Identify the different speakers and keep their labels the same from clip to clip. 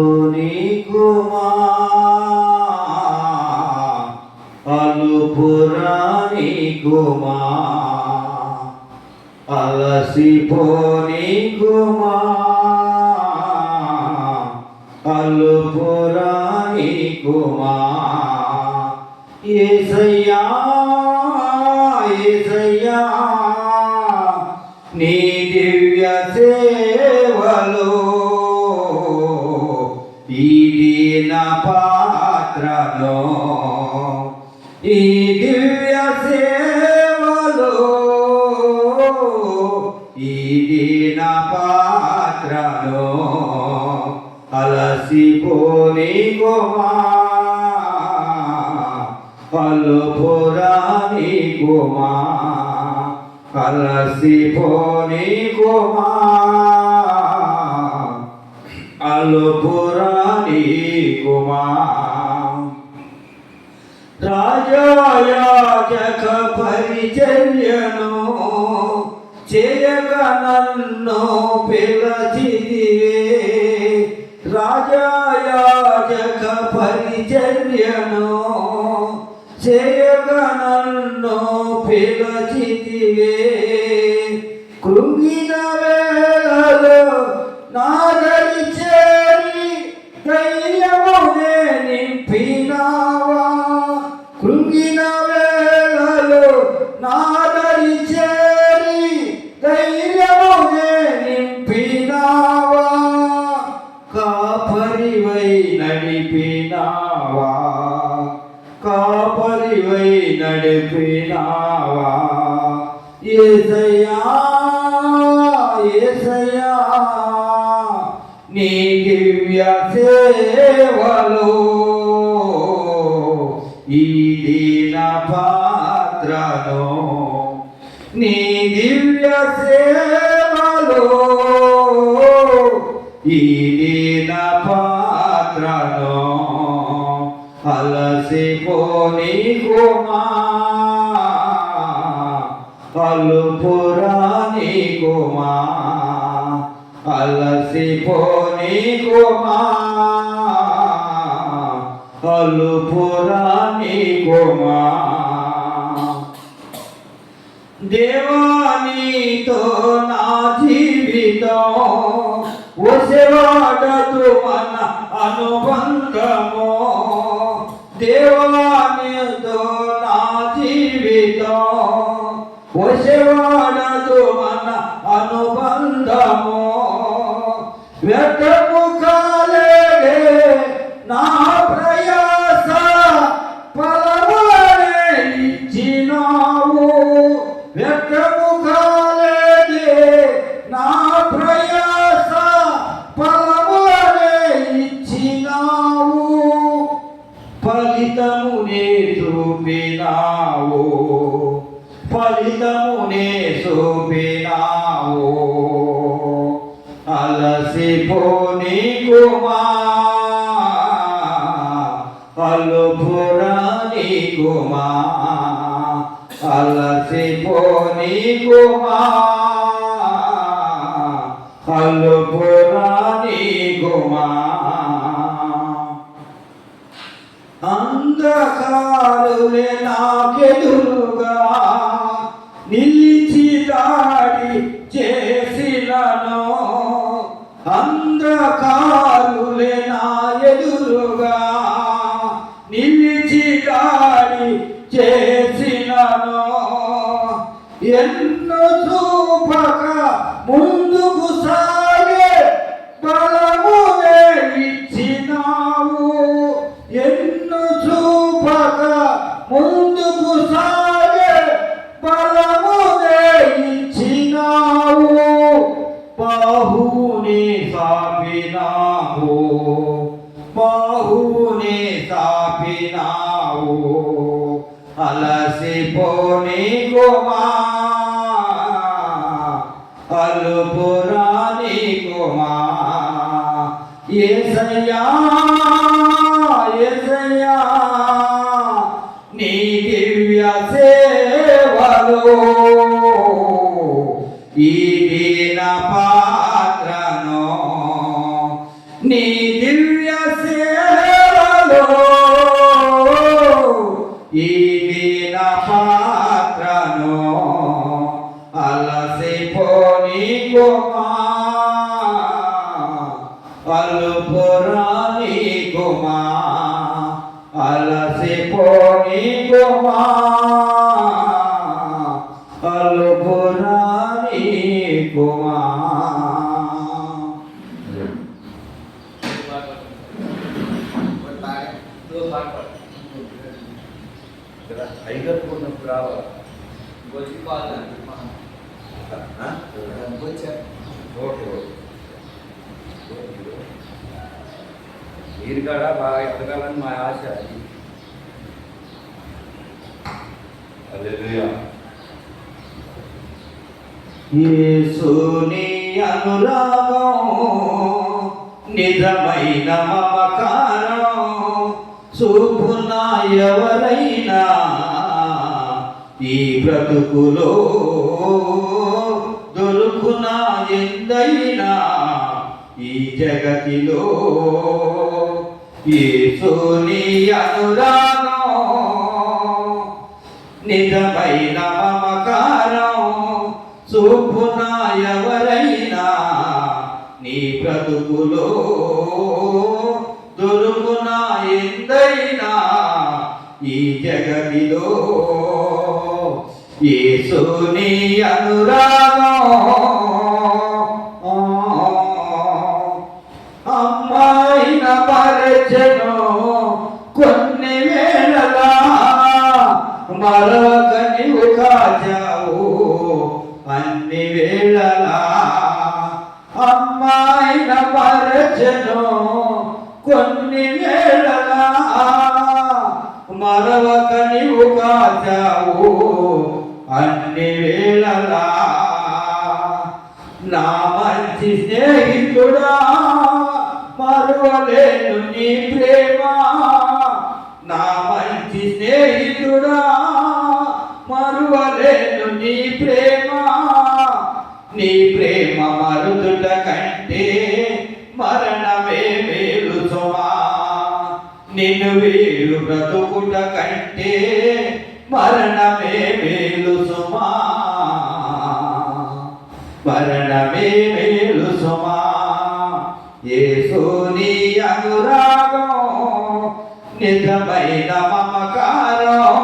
Speaker 1: అలసిపోనీకుమా అలుపురానీకుమా అలసిపోనీకుమా అలుపురానీకుమా యేసయ్యా యేసయ్యా నీ దివ్య సేవలో ఈ దీన పాత్రలో ఈ దివ్య సేవలో ఈ దీన పాత్రలో అలసిపోనీకుమా అలుపురానీకుమా అలసిపోనీకుమా అలుపురానీకుమా రాజయాజక పరిచర్యను చేయగా నన్ను పిలచితివే రాజయాజక పరిచర్యను చేయగా నన్ను పిలచితివే కృంగిన వేళలో నాదరి చేరి ధైర్యమునే నింపినావా కృంగిన వేళలో నాదరి చేరి ధైర్యమునే నింపినావా కాపరివై నడిపినావా కాపరివై నడిపినావా యేసయ్యా యేసయ్యా నీ దివ్య సేవలో ఈ దీన పాత్రను నీ దివ్య సేవలో ఈ దీన పాత్రను అలసిపోనీకుమా అలుపురానీకుమా అలసిపోనీకుమా అలుపురానీకుమా దేవానితో నా జీవితం వసవాడదు మన అనుబంధము దేవానితో నా జీవితం వసవాడదు మన అనుబంధము వ్యర్థము కాలేదే నా ప్రయాస ఫలమునే ఇచ్చినావు వ్యర్థము కాలేదే నా ప్రయాస ఫలమునే ఇచ్చినావు ఫలితమునే చూపినావు ఫలితమునే చూపినావు అలసిపోనీకుమా అలుపురానీకుమా అలసిపోనీకుమా అలుపురానీకుమా అంధకారులే నాకెదురుగా నిలిచి దాడి చేసినను అంధకారులే నా ఎదురుగా నిలిచి దాడి చేసినను ఎన్ను చూపక ముందుకు సాగే బలమునే ఇచ్చినావు ఎన్ను చూపక ముందుకు సాగే బలమునే ఇచ్చినావు బాహుని సాపినావు బాహుని సాపినావు అలసిపోనీకుమా అలుపురానీకుమా యేసయ్యా యేసయ్యా నీ దివ్య సేవలో ఈ దీన పాత్రను అలుపురా నీకుమా అలసిపోని కుమా అలుపురా నీకుమా.
Speaker 2: అయినప్పుడు రావాలి ఓకే మీరు కూడా బాగా ఎదగాలని మా ఆశ. హల్లెలూయా.
Speaker 1: యేసుని అనురాగం నిజమైన మమకారం చూపునా ఎవరైనా ఈ బ్రతుకులో దొరుకునా ఎందైనా ఈ జగతిలో. యేసుని అనురాగం నిజమైన మమకారం చూపునా ఎవరైనా నీ బ్రతుకులో దొరుకునా ఎందైనా ఈ జగతిలో. యేసుని అనురాగం అమ్మాయిన పరిచయం కొన్ని వేళలా మరొక నీవు కాచావు అన్ని వేళలా. అమ్మాయిన పరిచయం కొన్ని వేళలా మరొక నీవు కాచావు అన్ని వేళలా. నా మంచి స్నేహితుడా మరువలేను నీ ప్రేమ. నా మంచి స్నేహితుడా మరువలేను నీ ప్రేమ. నీ ప్రేమ మరుదుట కంటే మరణమే మేలు సుమా. నిన్ను వీరు బ్రతుకుట కంటే మరణమే మేలు సుమా. మరణమే మేలు సుమా. యేసుని అనురాగం నిజమైన మమకారం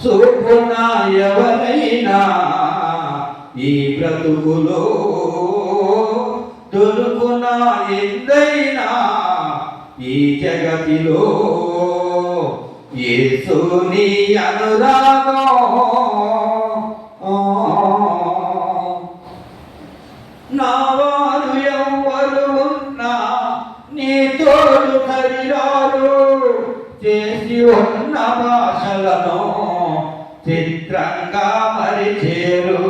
Speaker 1: చూపునా ఎవరైనా ఈ బ్రతుకులో దొరుకునా ఎందైనా ఈ జగతిలో. యేసుని అనురాగం నా వారు ఎవ్వరు ఉన్నా నీ తోడు సరిరారు. చేసి ఉన్న భాషలను చిత్రంగా మరిచేరు.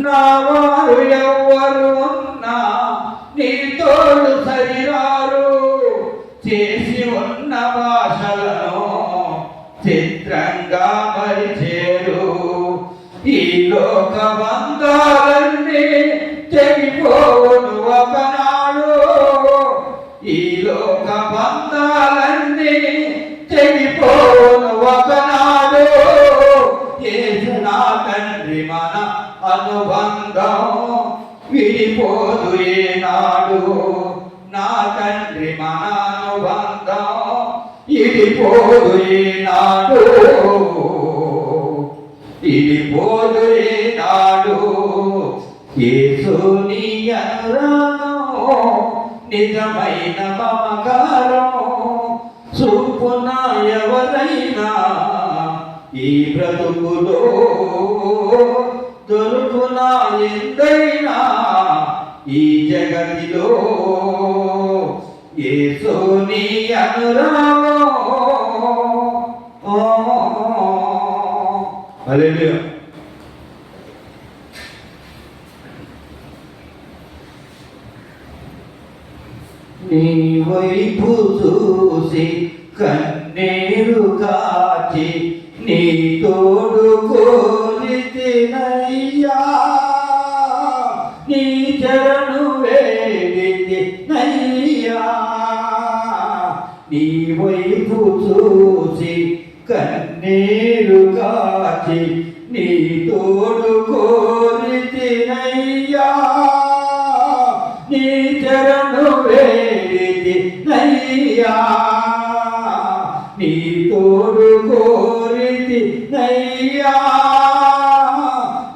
Speaker 1: నా వారు ఎవ్వరు ఉన్నా నీ తోడు సరిరారు. చేసి ఉన్న భాషలను చిత్రంగా మరిచేరు. ఈ లోక బంధాలన్నీ తెగిపోవును ఒకనాడు. ఈ లోక బంధాలన్నీ తెగిపోవును ఒకనాడు. యేసు నా తండ్రి మన అనుబంధం విడిపోదు ఏనాడు. నా తండ్రి మన అనుబంధం విడిపోదు ఏనాడు. విడిపోదు ఏనాడు. యేసుని అనురాగం నిజమైన మమకారం చూపునా ఎవరైనా ఈ బ్రతుకులో దొరుకునా ఎందైనా ఈ జగతిలో. యేసుని అనురాగం. హల్లెలూయా. నీ వైపు చూసి కన్నీరు కాచి నీ తోడు కోరితినయ్యా. నీ చరణు వేడితి నయ్యా. నీ వైపు చూసి కన్నీరు కాచి నీ తోడు కోరితినయ్యా. నీ చరణు నయ్యా నీ తోడు కోరితి నయ్యా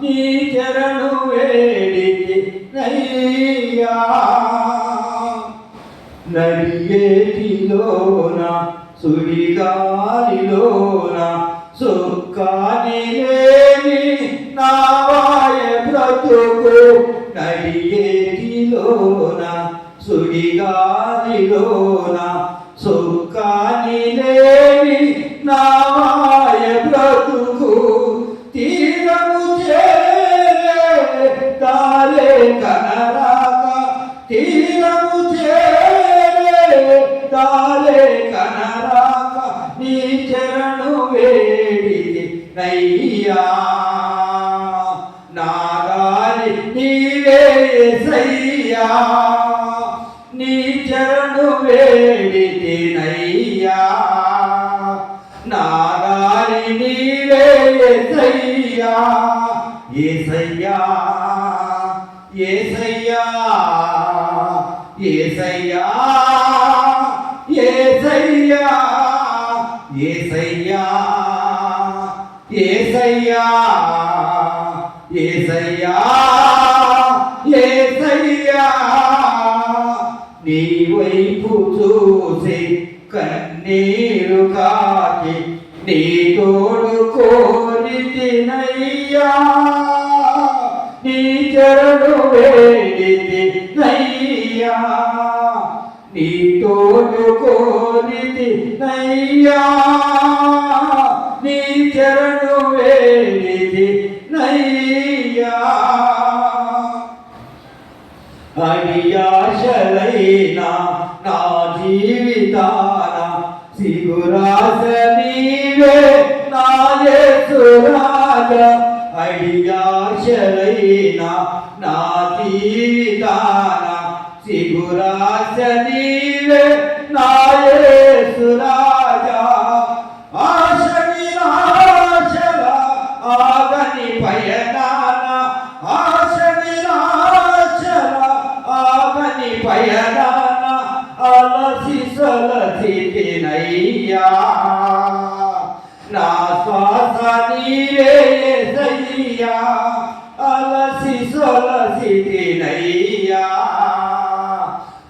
Speaker 1: నీ చరణు వేడితి నయ్యా నడియేటిలోన సుడిగాలిలోన సుఖాని లేని నావాయ బ్రతుకు నడియేటిలోన సుడిగాలిలోన సుఖాని లేని నావాయ బ్రతుకు తీరము చేరే దారే కనరాక తీరము చేరే దారే కనరాక నీ చరణు వేడితి నయ్యా నా దారి నీవే యేసయ్యా నీ చరణు వేడితి నయ్యా నా దారి నీవే యేసయ్యా యేసయ్యా యేసయ్యా యేసయ్యా యేసయ్యా యేసయ్యా యేసయ్యా యేసయ్యా యేసయ్యా నీ వైపు చూసి కన్నీరు కాకి నీ తోడు కోరితినయ్యా నీ చరణు వేడితి నయ్యా నీ తోడు కోరితి నయ్యా నీ చరణు వేడితి నయ్యా అడియాశలైనా నా జీవితాన సిగురాస నీవే నా యేసురాజా అడియాశలైనా నా జీవితాన సిగురాస నీవే నా యేసురాజా ఆశ నిరాశల ఆగని పయనాన ఆశ నిరాశల ఆగని పయనాన అలసి సలసితినయ్యా నా శ్వాస నీవే యేసయ్యా అలసి సలసితినయ్యా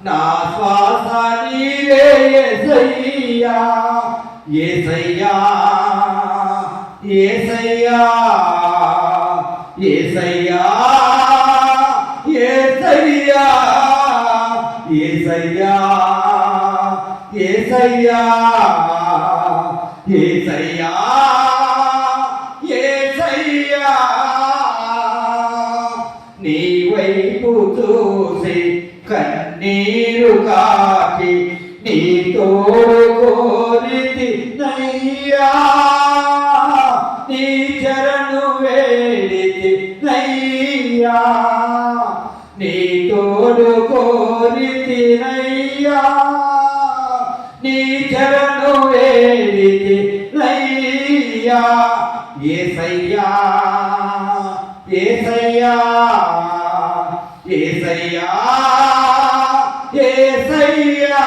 Speaker 1: నా శ్వాస నీవే యేసయ్యా యేసయ్యా యేసయ్యా యేసయ్యా యేసయ్యా యేసయ్యా యేసయ్యా యేసయ్యా యేసయ్యా నీ వైపు చూసి కన్నీరు కాకి నీ తోడు కోరితి నయ్యా నీ చరణు వేడితి నయ్యా నీ తోడు కోరితి నయ్యా నీ చరణు వేడితి నయ్యా యేసయ్యా యేసయ్యా యేసయ్యా యేసయ్యా